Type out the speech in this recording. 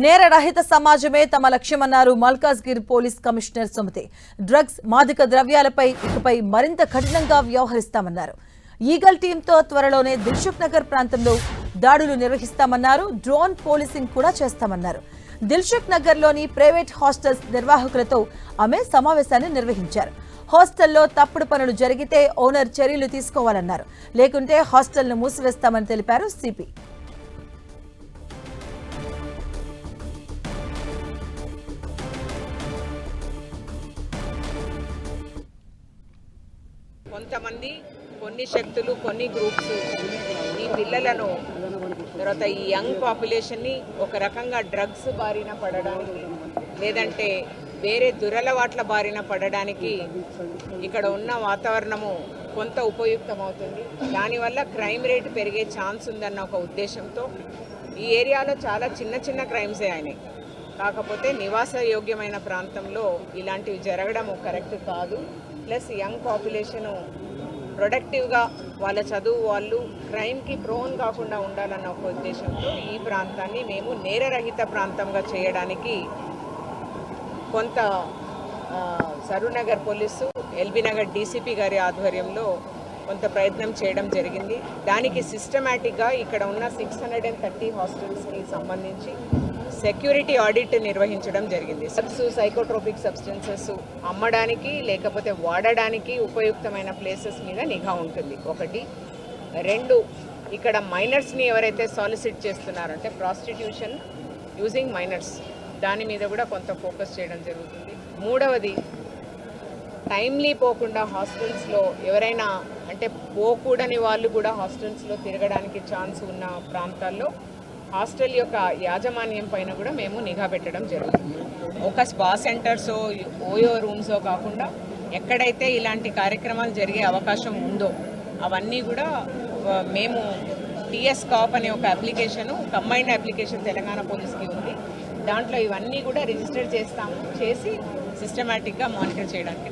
నేర రహిత సమాజమే తమ లక్ష్యమన్నారు Malkajgiri police commissioner Sumathi. Drugs మాదక ద్రవ్యాలపై ఇకపై మరింత కఠినంగా వ్యవహరిస్తామన్నారు. ఈగల్ టీంతో త్వరలోనే దిల్సుఖ్ నగర్ ప్రాంతంలో దాడులు నిర్వహిస్తామన్నారు. డ్రోన్ పోలీసింగ్ కూడా చేస్తామన్నారు. దిల్సుఖ్ నగర్లోని ప్రైవేట్ హాస్టల్స్ నిర్వాహకులతో ఆమె సమావేశాన్ని నిర్వహించారు. హాస్టల్లో తప్పుడు పనులు జరిగితే ఓనర్ చర్యలు తీసుకోవాలన్నారు. లేకుంటే హాస్టల్ను మూసివేస్తామని తెలిపారు సిపి. కొంతమంది కొన్ని శక్తులు కొన్ని గ్రూప్స్ ఈ పిల్లలను తర్వాత ఈ యంగ్ పాపులేషన్ని ఒక రకంగా డ్రగ్స్ బారిన పడడానికి లేదంటే వేరే దురలవాట్ల బారిన పడడానికి ఇక్కడ ఉన్న వాతావరణము కొంత ఉపయుక్తమవుతుంది. దానివల్ల క్రైమ్ రేట్ పెరిగే ఛాన్స్ ఉందన్న ఒక ఉద్దేశంతో ఈ ఏరియాలో చాలా చిన్న చిన్న క్రైమ్సే అయినాయి. కాకపోతే నివాస యోగ్యమైన ప్రాంతంలో ఇలాంటివి జరగడం కరెక్ట్ కాదు. ప్లస్ యంగ్ పాపులేషను ప్రొడక్టివ్గా వాళ్ళ చదువు వాళ్ళు క్రైమ్కి ప్రోన్ కాకుండా ఉండాలన్న ఒక ఉద్దేశంతో ఈ ప్రాంతాన్ని మేము నేరరహిత ప్రాంతంగా చేయడానికి కొంత Saroornagar police LB Nagar DCP గారి ఆధ్వర్యంలో కొంత ప్రయత్నం చేయడం జరిగింది. దానికి సిస్టమేటిక్గా ఇక్కడ ఉన్న 630 హాస్టల్స్కి సంబంధించి సెక్యూరిటీ ఆడిట్ నిర్వహించడం జరిగింది. సైకోట్రోపిక్ సబ్స్టెన్సెస్ అమ్మడానికి లేకపోతే వాడడానికి ఉపయుక్తమైన ప్లేసెస్ మీద నిఘా ఉంటుంది. 1. 2, ఇక్కడ మైనర్స్ని ఎవరైతే సాలిసిట్ చేస్తున్నారంటే ప్రాస్టిట్యూషన్ యూజింగ్ మైనర్స్ దాని మీద కూడా కొంత ఫోకస్ చేయడం జరుగుతుంది. 3వది టైమ్లీ పోకుండా హాస్టల్స్లో ఎవరైనా అంటే పోకూడని వాళ్ళు కూడా హాస్టల్స్లో తిరగడానికి ఛాన్స్ ఉన్న ప్రాంతాల్లో హాస్టల్ యొక్క యాజమాన్యం పైన కూడా మేము నిఘా పెట్టడం జరుగుతుంది. ఒక స్పా సెంటర్సో ఓయో రూమ్సో కాకుండా ఎక్కడైతే ఇలాంటి కార్యక్రమాలు జరిగే అవకాశం ఉందో అవన్నీ కూడా మేము టీఎస్ కాప్ అనే ఒక అప్లికేషను కంబైన్డ్ అప్లికేషన్ తెలంగాణ పోలీస్కి ఉంది. దాంట్లో ఇవన్నీ కూడా రిజిస్టర్ చేసి సిస్టమేటిక్గా మానిటర్ చేయడానికి